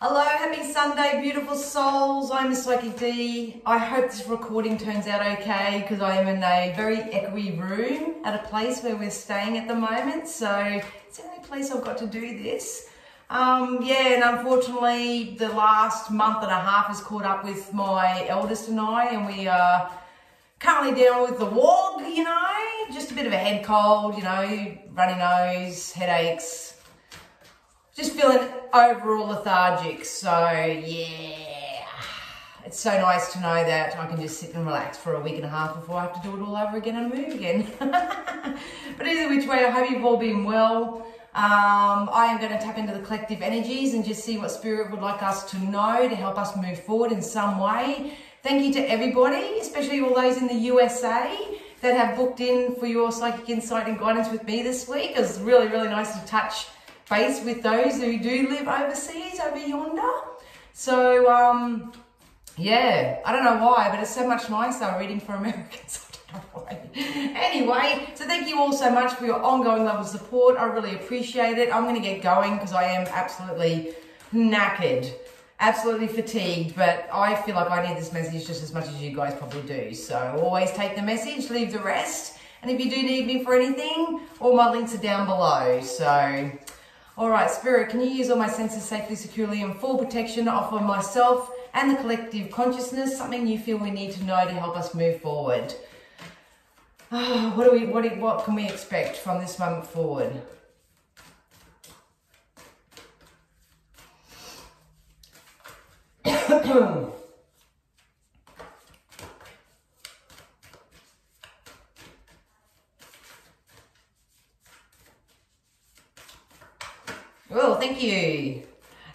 Hello, happy Sunday, beautiful souls. I'm Psychic D. I hope this recording turns out okay because I am in a very echoey room at a place where we're staying at the moment. So it's the only place I've got to do this. And unfortunately the last month and a half has caught up with my eldest and I, and we are currently down with the wog, just a bit of a head cold, runny nose, headaches. Just feeling overall lethargic, so yeah, it's so nice to know that I can just sit and relax for a week and a half before I have to do it all over again and move again. But either which way, I hope you've all been well. I am going to tap into the collective energies and just see what Spirit would like us to know to help us move forward in some way. Thank you to everybody, especially all those in the USA that have booked in for your psychic insight and guidance with me this week. It was really, really nice to touch base with those who do live overseas, over yonder. So, yeah, I don't know why, but it's so much nicer reading for Americans. Anyway, so thank you all so much for your ongoing love and support. I really appreciate it. I'm going to get going because I am absolutely knackered, absolutely fatigued, but I feel like I need this message just as much as you guys probably do. So always take the message, leave the rest. And if you do need me for anything, all my links are down below. So, all right, Spirit, can you use all my senses safely, securely, and full protection to offer myself and the collective consciousness something you feel we need to know to help us move forward? What can we expect from this moment forward? Well, thank you.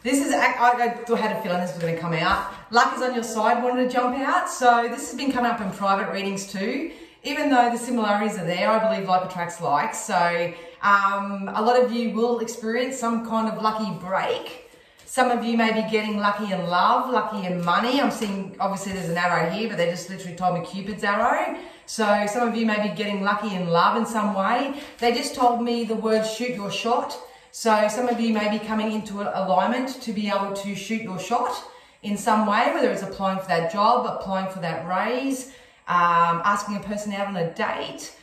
This is, I had a feeling this was going to come out. Luck is on your side, wanted to jump out. So this has been coming up in private readings too. Even though the similarities are there, I believe like attracts like. So a lot of you will experience some kind of lucky break. Some of you may be getting lucky in love, lucky in money. I'm seeing, obviously there's an arrow here, but they just literally told me Cupid's arrow. So some of you may be getting lucky in love in some way. They just told me the word shoot your shot. So some of you may be coming into alignment to be able to shoot your shot in some way, whether it's applying for that job, applying for that raise, asking a person out on a date,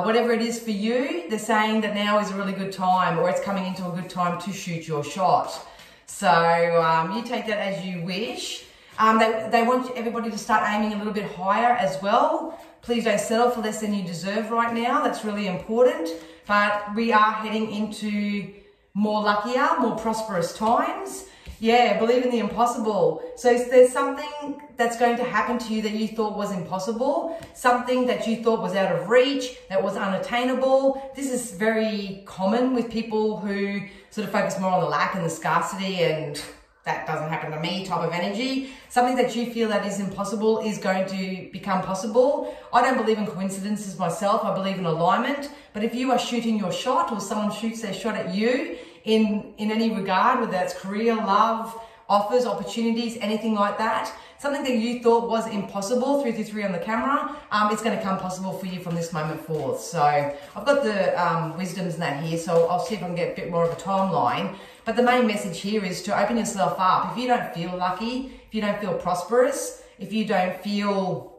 whatever it is for you. They're saying that now is a really good time, or it's coming into a good time to shoot your shot. So you take that as you wish. They want everybody to start aiming a little bit higher as well. Please don't settle for less than you deserve right now. That's really important. But we are heading into more luckier, more prosperous times. Yeah, believe in the impossible. So there's something that's going to happen to you that you thought was impossible, something that you thought was out of reach, that was unattainable. This is very common with people who sort of focus more on the lack and the scarcity and that doesn't happen to me type of energy. Something that you feel that is impossible is going to become possible. I don't believe in coincidences myself. I believe in alignment. But if you are shooting your shot or someone shoots their shot at you in any regard, whether that's career, love, offers, opportunities, anything like that, something that you thought was impossible, 333 on the camera, it's going to come possible for you from this moment forth. So I've got the wisdoms and that here, so I'll see if I can get a bit more of a timeline. But the main message here is to open yourself up. If you don't feel lucky, if you don't feel prosperous, if you don't feel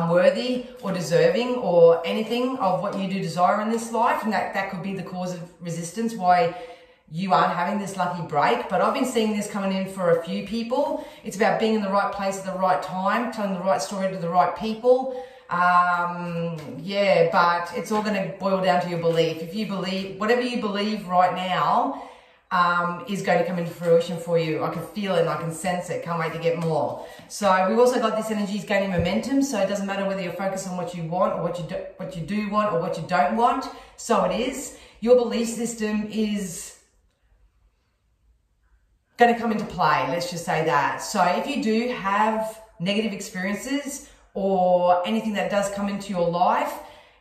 worthy or deserving or anything of what you do desire in this life, and that could be the cause of resistance why you aren't having this lucky break. But I've been seeing this coming in for a few people. It's about being in the right place at the right time, telling the right story to the right people. Yeah, but it's all going to boil down to your belief. If you believe, whatever you believe right now, is going to come into fruition for you. I can feel it and I can sense it. Can't wait to get more. So we've also got this energy is gaining momentum. So it doesn't matter whether you're focused on what you want or what you do want or what you don't want. So it is. Your belief system is going to come into play. Let's just say that. So if you do have negative experiences or anything that does come into your life,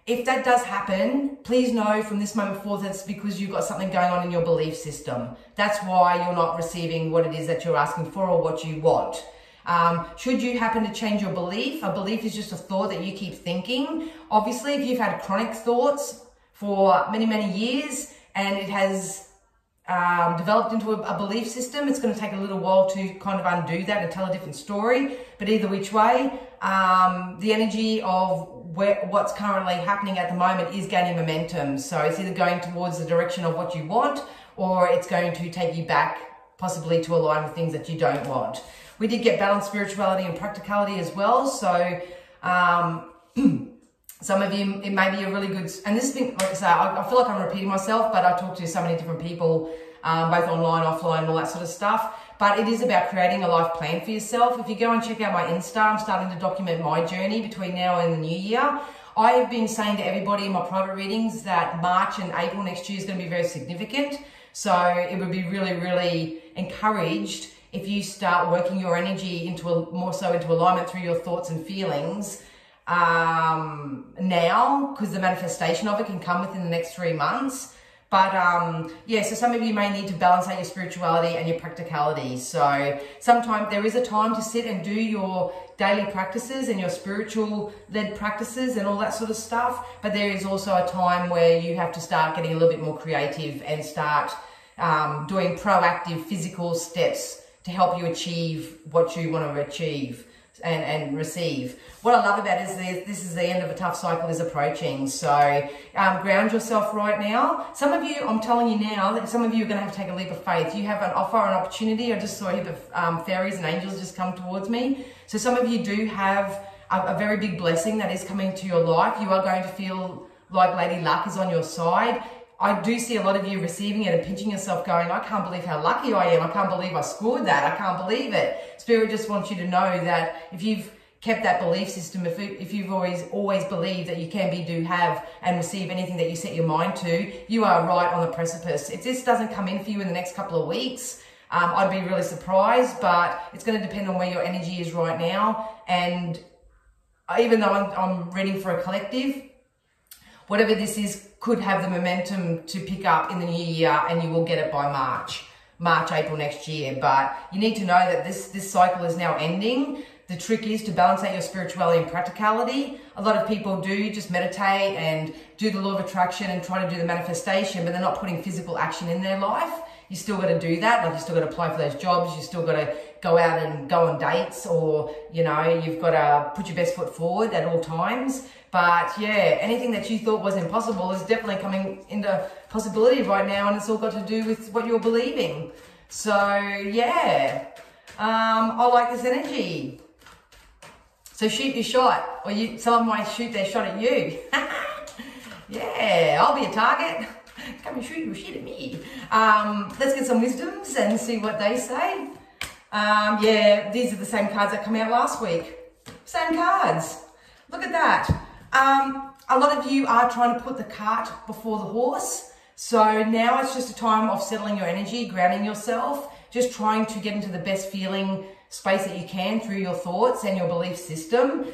if that does happen, please know from this moment forth that's because you've got something going on in your belief system. That's why you're not receiving what it is that you're asking for or what you want. Should you happen to change your belief, a belief is just a thought that you keep thinking. Obviously, if you've had chronic thoughts for many, many years and it has developed into a belief system. It's going to take a little while to kind of undo that and tell a different story. But either which way, the energy of what's currently happening at the moment is gaining momentum. So it's either going towards the direction of what you want, or it's going to take you back, possibly to align with things that you don't want. We did get balanced spirituality and practicality as well. So some of you, it may be a really good, and this has been, like I say, I feel like I'm repeating myself, but I talk to so many different people, both online, offline, all that sort of stuff. But it is about creating a life plan for yourself. If you go and check out my Insta, I'm starting to document my journey between now and the new year. I have been saying to everybody in my private readings that March and April next year is going to be very significant. So it would be really, really encouraged if you start working your energy more so into alignment through your thoughts and feelings now, because the manifestation of it can come within the next 3 months. But yeah, so some of you may need to balance out your spirituality and your practicality. So sometimes there is a time to sit and do your daily practices and your spiritual led practices and all that sort of stuff. But there is also a time where you have to start getting a little bit more creative and start doing proactive physical steps to help you achieve what you want to achieve and receive. What I love about it is this is the end of a tough cycle is approaching. So ground yourself right now. Some of you, I'm telling you now, that some of you are going to have to take a leap of faith. You have an offer, an opportunity. I just saw a heap of fairies and angels just come towards me. So some of you do have a very big blessing that is coming to your life. You are going to feel like Lady Luck is on your side. I do see a lot of you receiving it and pinching yourself going, I can't believe how lucky I am. I can't believe I scored that. I can't believe it. Spirit just wants you to know that if you've kept that belief system, if you've always believed that you can be, do, have, and receive anything that you set your mind to, you are right on the precipice. If this doesn't come in for you in the next couple of weeks, I'd be really surprised, but it's going to depend on where your energy is right now. And even though I'm reading for a collective, whatever this is could have the momentum to pick up in the new year, and you will get it by March, April next year. But you need to know that this cycle is now ending. The trick is to balance out your spirituality and practicality. A lot of people do just meditate and do the law of attraction and try to do the manifestation, but they're not putting physical action in their life. You still got to do that. Like, you still got to apply for those jobs. You still got to go out and go on dates, or, you know, you've got to put your best foot forward at all times. But yeah, anything that you thought was impossible is definitely coming into possibility right now, and it's all got to do with what you're believing. So yeah, I like this energy. So shoot your shot, or someone might shoot their shot at you. Yeah, I'll be a target. Come and shoot your shit at me. Let's get some wisdoms and see what they say. Yeah, these are the same cards that come out last week. Same cards. Look at that. A lot of you are trying to put the cart before the horse. So now it's just a time of settling your energy, grounding yourself, just trying to get into the best feeling space that you can through your thoughts and your belief system. We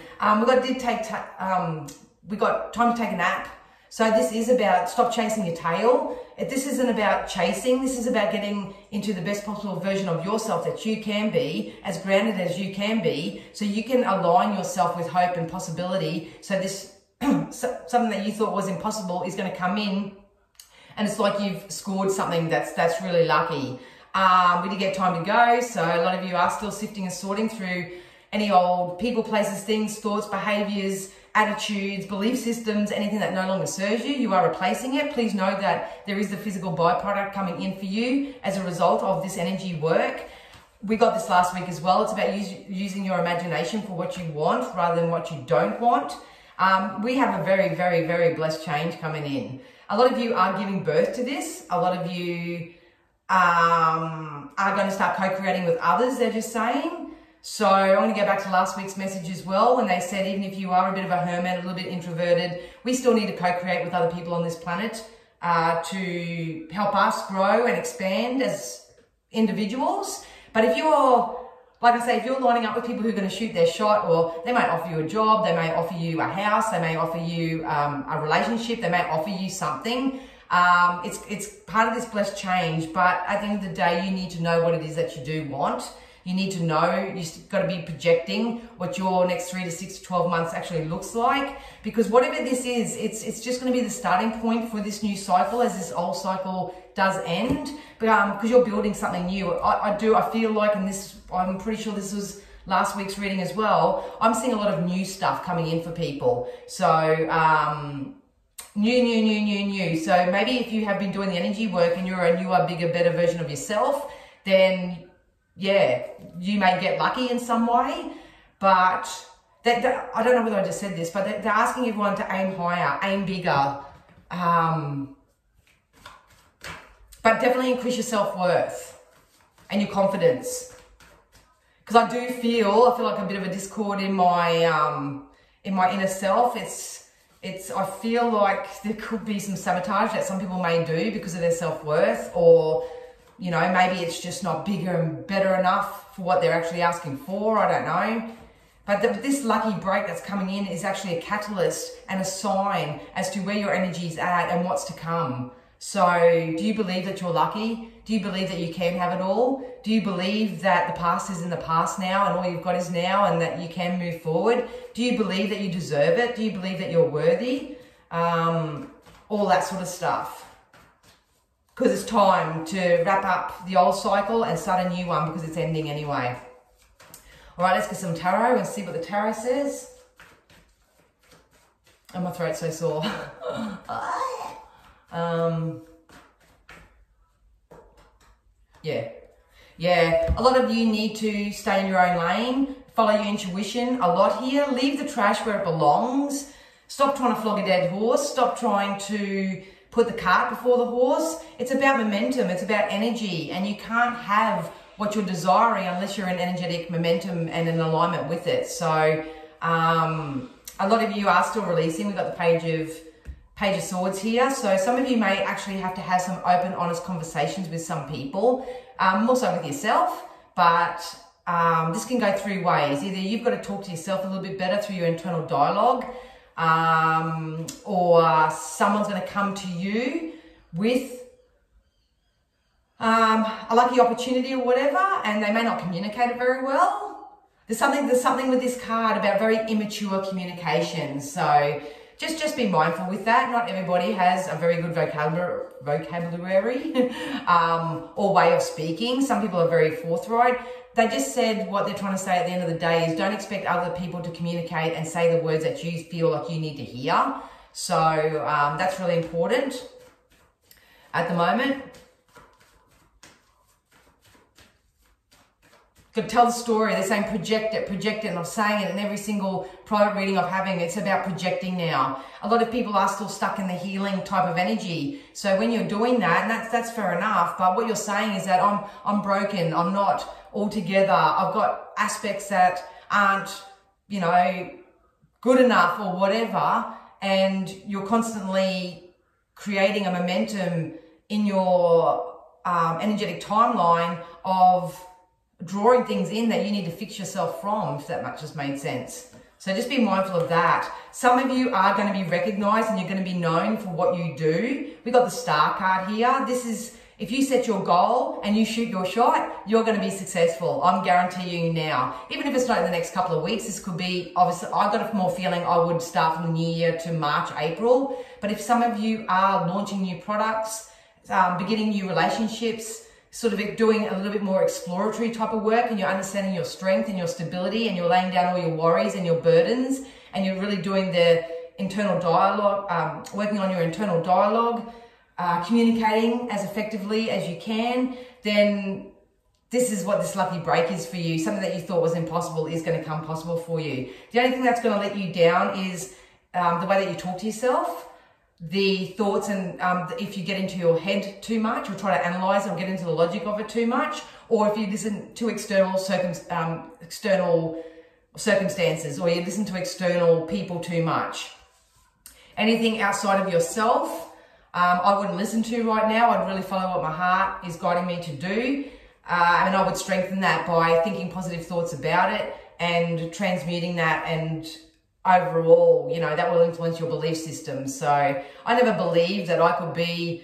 got time to take a nap. So this is about stop chasing your tail. This isn't about chasing. This is about getting into the best possible version of yourself that you can be, as grounded as you can be, so you can align yourself with hope and possibility. So this something that you thought was impossible is going to come in, and it's like you've scored something that's really lucky. We did get time to go, so a lot of you are still sifting and sorting through any old people, places, things, thoughts, behaviors, attitudes, belief systems, anything that no longer serves you. You are replacing it. Please know that there is the physical byproduct coming in for you as a result of this energy work. We got this last week as well. It's about using your imagination for what you want rather than what you don't want. We have a very, very, very blessed change coming in. A lot of you are giving birth to this. A lot of you are going to start co-creating with others, they're just saying. So I'm going to go back to last week's message as well, when they said even if you are a bit of a hermit, a little bit introverted, we still need to co-create with other people on this planet to help us grow and expand as individuals. But if you're, like I say, if you're lining up with people who are going to shoot their shot, or they might offer you a job, they may offer you a house, they may offer you a relationship, they may offer you something. It's part of this blessed change, but at the end of the day, you need to know what it is that you do want. You need to know, you've got to be projecting what your next 3 to 6 to 12 months actually looks like. Because whatever this is, it's just going to be the starting point for this new cycle as this old cycle does end. But because you're building something new, I feel like, and this, I'm pretty sure this was last week's reading as well, I'm seeing a lot of new stuff coming in for people. So new. So maybe if you have been doing the energy work and you're a newer, bigger, better version of yourself, then yeah, you may get lucky in some way. But I don't know whether I just said this, but they're asking everyone to aim higher, aim bigger, but definitely increase your self-worth and your confidence. Because I feel like a bit of a discord in my inner self. I feel like there could be some sabotage that some people may do because of their self-worth, or, you know, maybe it's just not bigger and better enough for what they're actually asking for. I don't know. But this lucky break that's coming in is actually a catalyst and a sign as to where your energy is at and what's to come. So do you believe that you're lucky? Do you believe that you can have it all? Do you believe that the past is in the past now and all you've got is now and that you can move forward? Do you believe that you deserve it? Do you believe that you're worthy? All that sort of stuff. Because it's time to wrap up the old cycle and start a new one because it's ending anyway. All right, let's get some tarot and see what the tarot says. Oh, my throat's so sore. Yeah, a lot of you need to stay in your own lane, follow your intuition a lot here, leave the trash where it belongs, stop trying to flog a dead horse, stop trying to put the cart before the horse. It's about momentum, it's about energy, and you can't have what you're desiring unless you're in energetic momentum and in alignment with it. So a lot of you are still releasing. We've got the Page of Swords here. So some of you may actually have to have some open, honest conversations with some people, more so with yourself, but this can go through ways. Either you've got to talk to yourself a little bit better through your internal dialogue, or someone's going to come to you with a lucky opportunity or whatever, and they may not communicate it very well. There's something with this card about very immature communication. So just be mindful with that. Not everybody has a very good vocabulary or way of speaking. Some people are very forthright. They just said what they're trying to say at the end of the day is don't expect other people to communicate and say the words that you feel like you need to hear. So that's really important at the moment. Got to tell the story. They're saying project it, and I'm saying it in every single private reading I'm having. It's about projecting now. A lot of people are still stuck in the healing type of energy. So when you're doing that, and that's fair enough, but what you're saying is that I'm broken, I'm not all together, I've got aspects that aren't, you know, good enough or whatever, and you're constantly creating a momentum in your energetic timeline of drawing things in that you need to fix yourself from, if that much has made sense. So just be mindful of that. Some of you are going to be recognized and you're going to be known for what you do. We got the Star card here. This is, if you set your goal and you shoot your shot, you're going to be successful. I'm guaranteeing you now. Even if it's not in the next couple of weeks, this could be, obviously, I've got a more feeling I would start from the new year to March, April. But if some of you are launching new products, beginning new relationships, sort of doing a little bit more exploratory type of work, and you're understanding your strength and your stability, and you're laying down all your worries and your burdens, and you're really doing the internal dialogue, working on your internal dialogue, communicating as effectively as you can, then this is what this lucky break is for you. Something that you thought was impossible is going to come possible for you. The only thing that's going to let you down is the way that you talk to yourself, the thoughts, and if you get into your head too much or try to analyze or get into the logic of it too much, or if you listen to external circumstances, or you listen to external people too much. Anything outside of yourself, I wouldn't listen to right now. I'd really follow what my heart is guiding me to do, and I would strengthen that by thinking positive thoughts about it and transmuting that, and overall, you know, that will influence your belief system. So I never believed that I could be,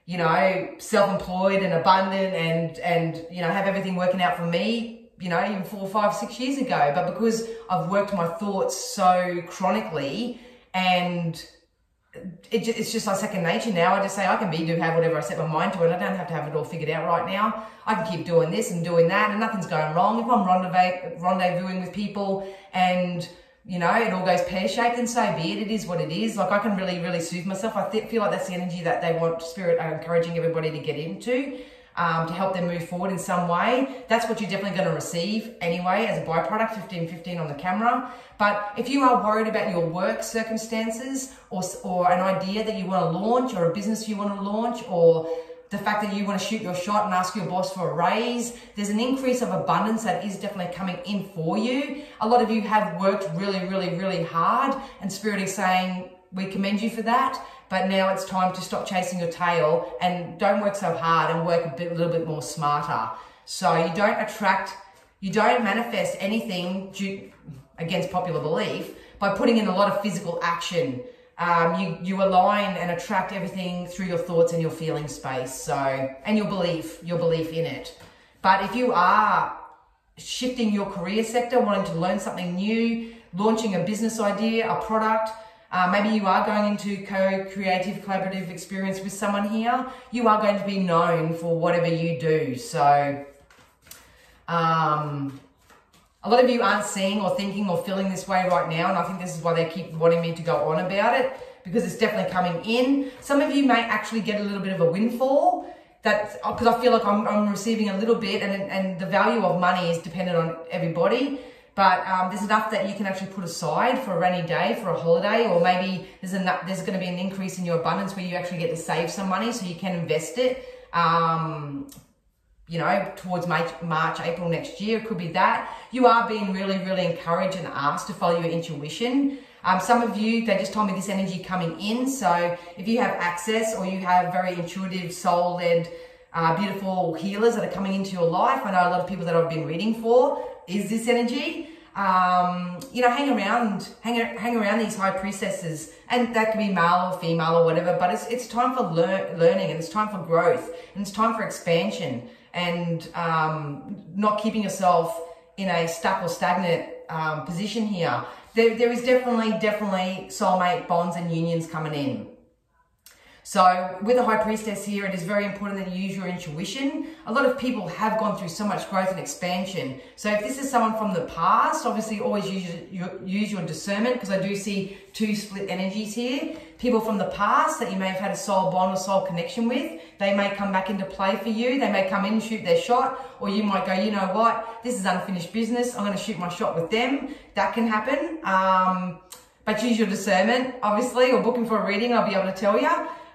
you know, self-employed and abundant and, you know, have everything working out for me, you know, even 4, 5, 6 years ago. But because I've worked my thoughts so chronically, and it's just like second nature now. I just say I can have whatever I set my mind to, and I don't have to have it all figured out right now. I can keep doing this and doing that, and nothing's going wrong. If I'm rendezvousing with people and, you know, it all goes pear-shaped, then so be it. It is what it is. Like, I can really, really soothe myself. I feel like that's the energy that they want, Spirit are encouraging everybody to get into, to help them move forward in some way. That's what you're definitely going to receive anyway as a byproduct, 1515 on the camera. But if you are worried about your work circumstances, or an idea that you want to launch, or a business you want to launch, or the fact that you want to shoot your shot and ask your boss for a raise, there's an increase of abundance that is definitely coming in for you. A lot of you have worked really, really, really hard, and Spirit is saying, we commend you for that, but now it's time to stop chasing your tail and don't work so hard and work a little bit more smarter. So you don't manifest anything against popular belief by putting in a lot of physical action. You align and attract everything through your thoughts and your feeling space. So, and your belief in it. But if you are shifting your career sector, wanting to learn something new, launching a business idea, a product, maybe you are going into co-creative, collaborative experience with someone here, you are going to be known for whatever you do. So, a lot of you aren't seeing or thinking or feeling this way right now, and I think this is why they keep wanting me to go on about it, because it's definitely coming in. Some of you may actually get a little bit of a windfall, because I feel like I'm receiving a little bit, and the value of money is dependent on everybody, but there's enough that you can actually put aside for a rainy day, for a holiday, or maybe there's going to be an increase in your abundance where you actually get to save some money so you can invest it. You know, towards March, April next year, it could be that. You are being really, really encouraged and asked to follow your intuition. Some of you, they just told me this energy coming in. So if you have access, or you have very intuitive, soul-led, beautiful healers that are coming into your life, I know a lot of people that I've been reading for is this energy. You know, hang around these high priestesses, and that can be male or female or whatever, but it's time for learning, and it's time for growth, and it's time for expansion, and not keeping yourself in a stuck or stagnant position here. There is definitely soulmate bonds and unions coming in. So with the High Priestess here, it is very important that you use your intuition. A lot of people have gone through so much growth and expansion. So if this is someone from the past, obviously always use your discernment, because I do see two split energies here. People from the past that you may have had a soul bond or soul connection with, they may come back into play for you. They may come in and shoot their shot, or you might go, you know what, this is unfinished business, I'm going to shoot my shot with them. That can happen. But use your discernment, obviously, or booking for a reading, I'll be able to tell you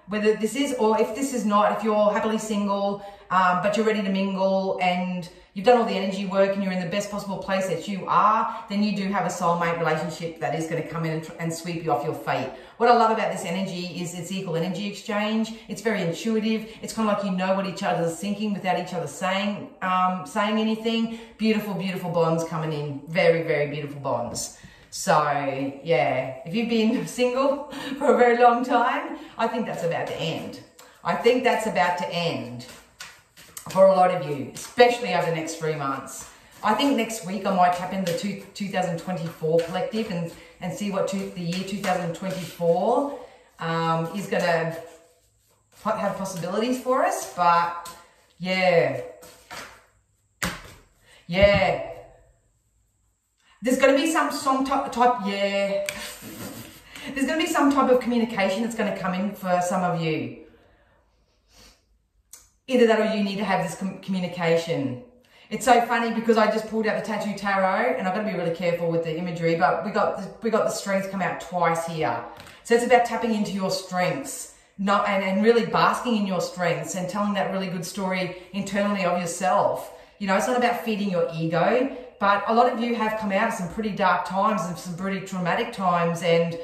whether this is, or if this is not. If you're happily single, but you're ready to mingle, and you've done all the energy work, and you're in the best possible place that you are, then you do have a soulmate relationship that is going to come in and sweep you off your feet. What I love about this energy is it's equal energy exchange. It's very intuitive. It's kind of like you know what each other is thinking without each other saying anything. Beautiful, beautiful bonds coming in. Very, very beautiful bonds. So, yeah, if you've been single for a very long time, I think that's about to end. I think that's about to end for a lot of you, especially over the next 3 months. I think next week I might tap into the 2024 collective and see what the year 2024 is going to have possibilities for us. But, yeah. There's going to be some type, There's going to be some type of communication that's going to come in for some of you. Either that, or you need to have this communication. It's so funny because I just pulled out the Tattoo Tarot, and I've got to be really careful with the imagery, but we got the strengths come out twice here. So it's about tapping into your strengths, and really basking in your strengths, and telling that really good story internally of yourself. You know, it's not about feeding your ego, but a lot of you have come out of some pretty dark times and some pretty traumatic times, and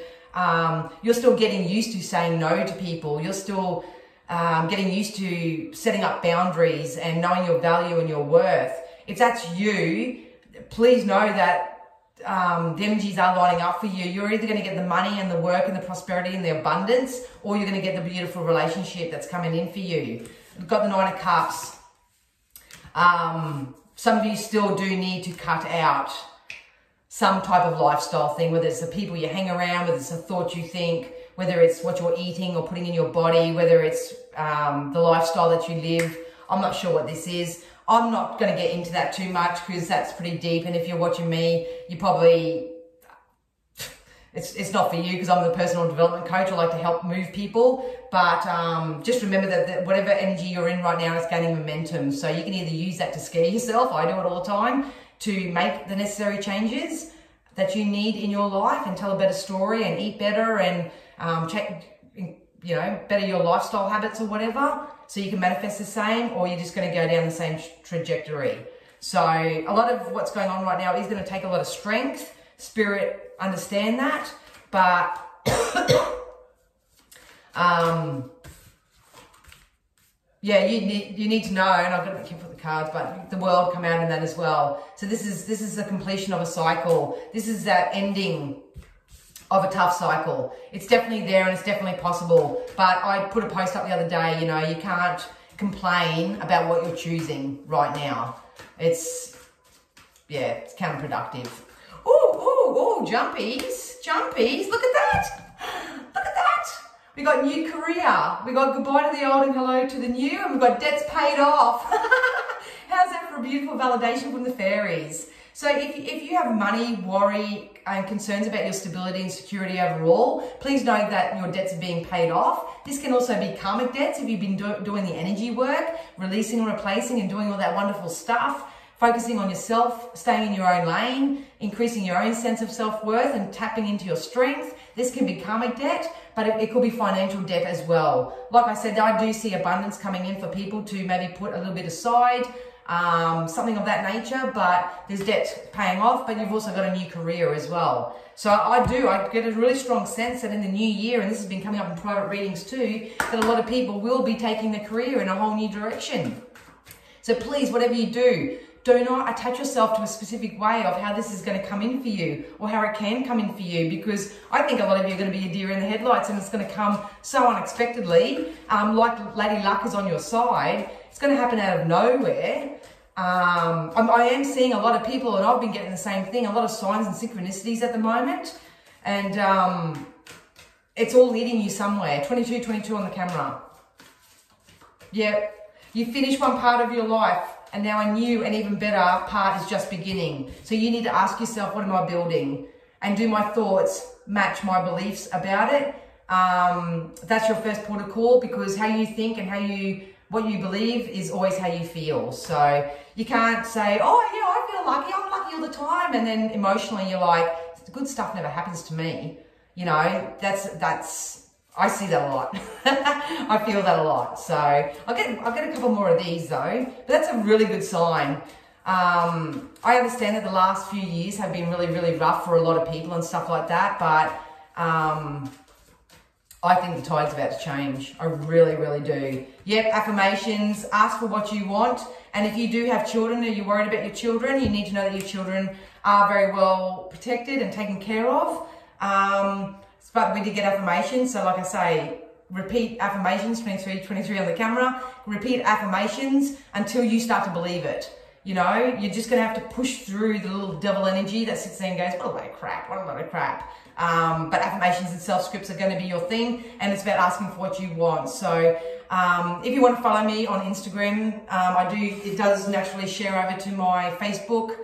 you're still getting used to saying no to people. You're still getting used to setting up boundaries and knowing your value and your worth. If that's you, please know that the energies are lining up for you. You're either going to get the money and the work and the prosperity and the abundance, or you're going to get the beautiful relationship that's coming in for you. We've got the Nine of Cups. some of you still do need to cut out some type of lifestyle thing, whether it's the people you hang around, whether it's the thoughts you think, whether it's what you're eating or putting in your body, whether it's the lifestyle that you live. I'm not sure what this is. I'm not going to get into that too much because that's pretty deep. And if you're watching me, you probably, it's not for you because I'm the personal development coach. I like to help move people. But just remember that whatever energy you're in right now is gaining momentum. So you can either use that to scare yourself. I do it all the time, to make the necessary changes that you need in your life and tell a better story and eat better and better your lifestyle habits or whatever, so you can manifest the same, or you're just going to go down the same trajectory. So a lot of what's going on right now is going to take a lot of strength, spirit, understand that, but yeah, you need to know, and I've got to be careful with the cards, but the world come out in that as well. So this is the completion of a cycle. This is that ending of a tough cycle. It's definitely there and it's definitely possible. But I put a post up the other day, you can't complain about what you're choosing right now. It's counterproductive. Oh, jumpies. Look at that. Look at that. We got new career. We got goodbye to the old and hello to the new, and we've got debts paid off. How's that for a beautiful validation from the fairies? So if you have money, worry, and concerns about your stability and security overall, please know that your debts are being paid off. This can also be karmic debts if you've been doing the energy work, releasing and replacing and doing all that wonderful stuff, focusing on yourself, staying in your own lane, increasing your own sense of self-worth and tapping into your strength. This can be karmic debt, but it could be financial debt as well. Like I said, I do see abundance coming in for people to maybe put a little bit aside, something of that nature, but there's debt paying off, but you've also got a new career as well. So I get a really strong sense that in the new year, and this has been coming up in private readings too, that a lot of people will be taking their career in a whole new direction. So please, whatever you do not attach yourself to a specific way of how this is going to come in for you or how it can come in for you, because I think a lot of you are going to be a deer in the headlights and it's going to come so unexpectedly, like Lady Luck is on your side. It's going to happen out of nowhere. I am seeing a lot of people, and I've been getting the same thing, a lot of signs and synchronicities at the moment, and it's all leading you somewhere. 22 on the camera. Yep, you finished one part of your life, and now a new and even better part is just beginning. So you need to ask yourself, what am I building? And do my thoughts match my beliefs about it? That's your first port of call, because how you think and what you believe is always how you feel. So you can't say, oh yeah, I feel lucky, I'm lucky all the time, and then emotionally you're like, good stuff never happens to me. I see that a lot. I feel that a lot. So I'll get a couple more of these though, but that's a really good sign. I understand that the last few years have been really, really rough for a lot of people and stuff like that, but I think the tide's about to change. I really, really do. Yep, affirmations, ask for what you want. And if you do have children or you're worried about your children, you need to know that your children are very well protected and taken care of. But we did get affirmations. So like I say, repeat affirmations, 23 on the camera. Repeat affirmations until you start to believe it. You're just going to have to push through the little devil energy that sits there and goes, what a load of crap, what a load of crap. But affirmations and self-scripts are going to be your thing, and it's about asking for what you want. So if you want to follow me on Instagram, it does naturally share over to my Facebook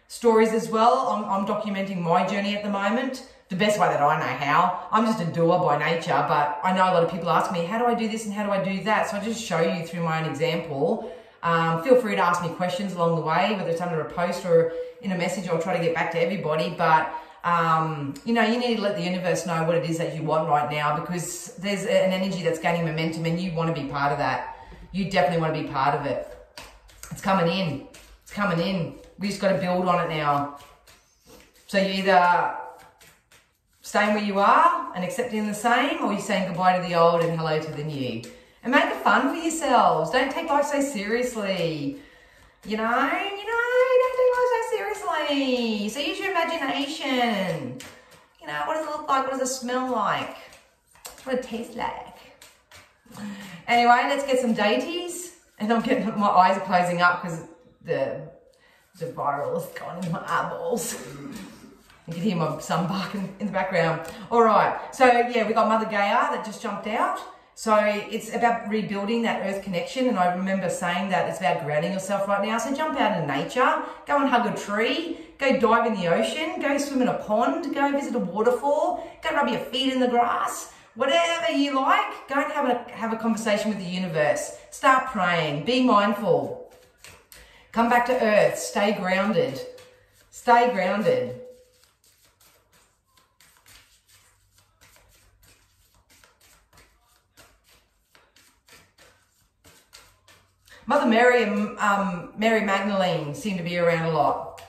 stories as well. I'm documenting my journey at the moment, the best way that I know how. I'm just a doer by nature, but I know a lot of people ask me, how do I do this and how do I do that? So I just show you through my own example. Feel free to ask me questions along the way, whether it's under a post or in a message. I'll try to get back to everybody, but you need to let the universe know what it is that you want right now, because there's an energy that's gaining momentum and you want to be part of that. You definitely want to be part of it. It's coming in. It's coming in. We just got to build on it now. So you either staying where you are and accepting the same, or you're saying goodbye to the old and hello to the new. And make it fun for yourselves. Don't take life so seriously. Don't take life so seriously. So use your imagination. What does it look like? What does it smell like? What does it taste like? Anyway, let's get some deities. And my eyes are closing up because The viral has gone in my eyeballs. You can hear my son barking in the background. All right, so yeah, we got Mother Gaia that just jumped out. So it's about rebuilding that earth connection, and I remember saying that it's about grounding yourself right now. So jump out in nature, go and hug a tree, go dive in the ocean, go swim in a pond, go visit a waterfall, go rub your feet in the grass, whatever you like. Go and have a conversation with the universe. Start praying, be mindful. Come back to earth, stay grounded. Stay grounded. Mother Mary and Mary Magdalene seem to be around a lot.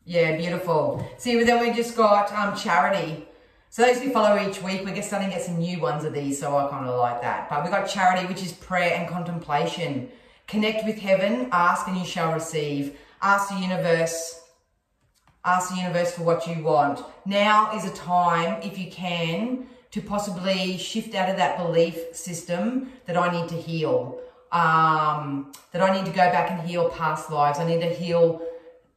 Yeah, beautiful. See, then we just got Charity. So those who follow each week, we're starting to get some new ones of these, so I kind of like that. But we got Charity, which is prayer and contemplation. Connect with heaven, ask and you shall receive. Ask the universe for what you want. Now is a time, if you can, to possibly shift out of that belief system that I need to heal, that I need to go back and heal past lives. I need to heal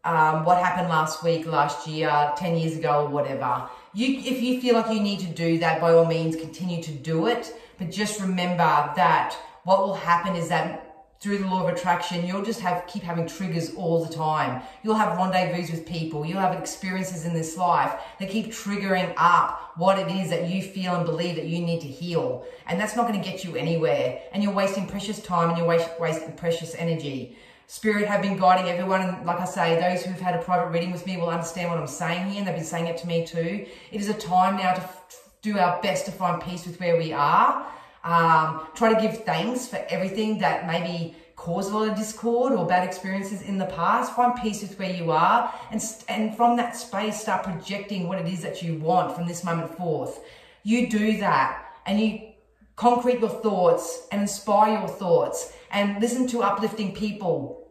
what happened last week, last year, 10 years ago, or whatever. If you feel like you need to do that, by all means, continue to do it. But just remember that what will happen is that through the law of attraction, you'll just keep having triggers all the time. You'll have rendezvous with people. You'll have experiences in this life that keep triggering up what it is that you feel and believe that you need to heal. And that's not going to get you anywhere. And you're wasting precious time and you're wasting precious energy. Spirit have been guiding everyone. And like I say, those who've had a private reading with me will understand what I'm saying here. And they've been saying it to me too. It is a time now to do our best to find peace with where we are. Try to give thanks for everything that maybe caused a lot of discord or bad experiences in the past. Find peace with where you are, and from that space start projecting what it is that you want from this moment forth. You do that and you concrete your thoughts and inspire your thoughts and listen to uplifting people.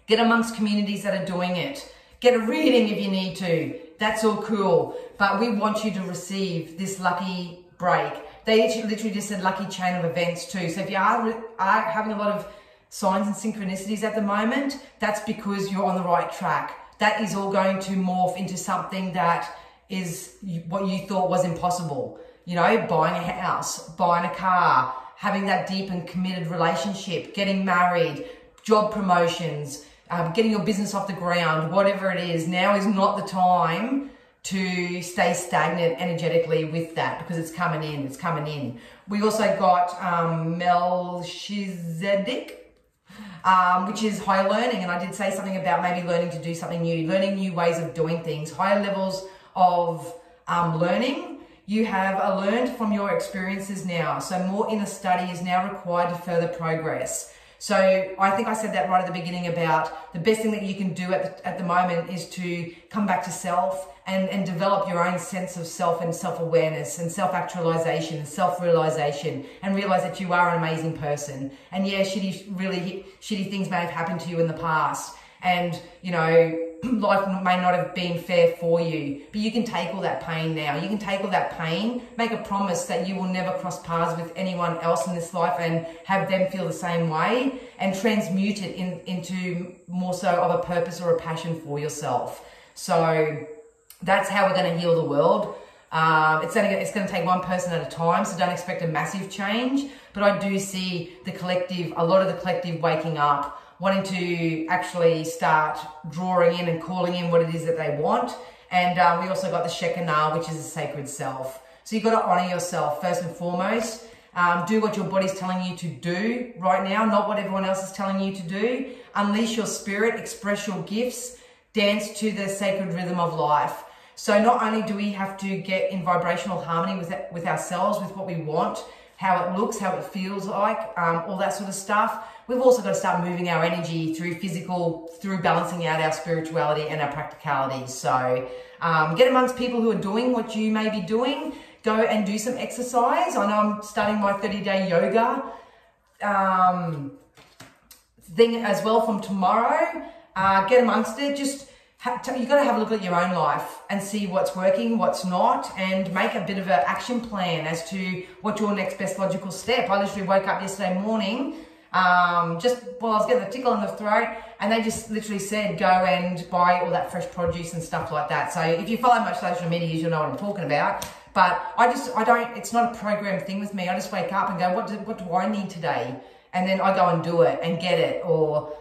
Get amongst communities that are doing it. Get a reading if you need to. That's all cool. But we want you to receive this lucky break. They literally just said lucky chain of events too. So if you are having a lot of signs and synchronicities at the moment, that's because you're on the right track. That is all going to morph into something that is what you thought was impossible. You know, buying a house, buying a car, having that deep and committed relationship, getting married, job promotions, getting your business off the ground, whatever it is. Now is not the time to stay stagnant energetically with that, because it's coming in. We also got Melchizedek, which is higher learning. And I did say something about maybe learning to do something new, learning new ways of doing things, higher levels of learning. You have learned from your experiences now. So more inner study is now required to further progress. So I think I said that right at the beginning about the best thing that you can do at the moment is to come back to self and develop your own sense of self and self-awareness and self-actualization and self-realization, and realize that you are an amazing person. And yeah, really shitty things may have happened to you in the past. And, you know, life may not have been fair for you, but you can take all that pain now. You can take all that pain, make a promise that you will never cross paths with anyone else in this life and have them feel the same way, and transmute it into more so of a purpose or a passion for yourself. So that's how we're going to heal the world. It's going to take one person at a time, so don't expect a massive change. But I do see a lot of the collective waking up, wanting to actually start drawing in and calling in what it is that they want. And we also got the Shekinah, which is a sacred self. So you've got to honor yourself first and foremost. Do what your body's telling you to do right now, not what everyone else is telling you to do. Unleash your spirit, express your gifts, dance to the sacred rhythm of life. So not only do we have to get in vibrational harmony with ourselves, with what we want, how it looks, how it feels like, all that sort of stuff, we've also got to start moving our energy through balancing out our spirituality and our practicalities. So get amongst people who are doing what you may be doing. Go and do some exercise. I know I'm starting my 30-day yoga thing as well from tomorrow. Get amongst it. You've got to have a look at your own life and see what's working, what's not, and make a bit of an action plan as to what's your next best logical step. I literally woke up yesterday morning just while I was getting a tickle in the throat, and they just literally said, go and buy all that fresh produce and stuff like that. So if you follow my social media, you'll know what I'm talking about. But it's not a program thing with me. I just wake up and go, what do I need today? And then I go and do it and get it, or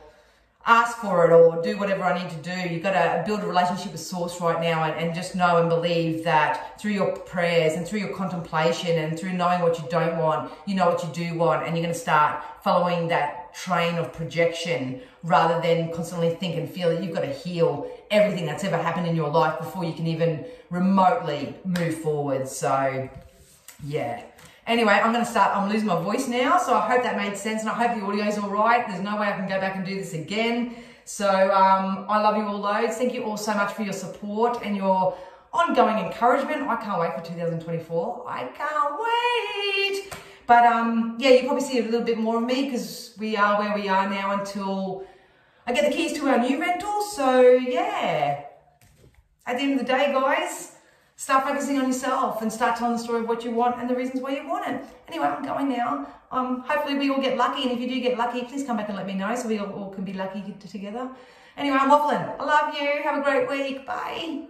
ask for it, or do whatever I need to do. You've got to build a relationship with Source right now, and just know and believe that through your prayers and through your contemplation and through knowing what you don't want, you know what you do want, and you're going to start following that train of projection rather than constantly think and feel that you've got to heal everything that's ever happened in your life before you can even remotely move forward. So, yeah. Anyway, I'm losing my voice now, so I hope that made sense, and I hope the audio's all right. There's no way I can go back and do this again. So I love you all loads. Thank you all so much for your support and your ongoing encouragement. I can't wait for 2024. I can't wait. But yeah, you probably see a little bit more of me because we are where we are now until I get the keys to our new rental. So yeah, at the end of the day, guys, start focusing on yourself and start telling the story of what you want and the reasons why you want it. Anyway, I'm going now. Hopefully we all get lucky, and if you do get lucky, please come back and let me know so we all can be lucky together. Anyway, I'm waffling. I love you. Have a great week. Bye.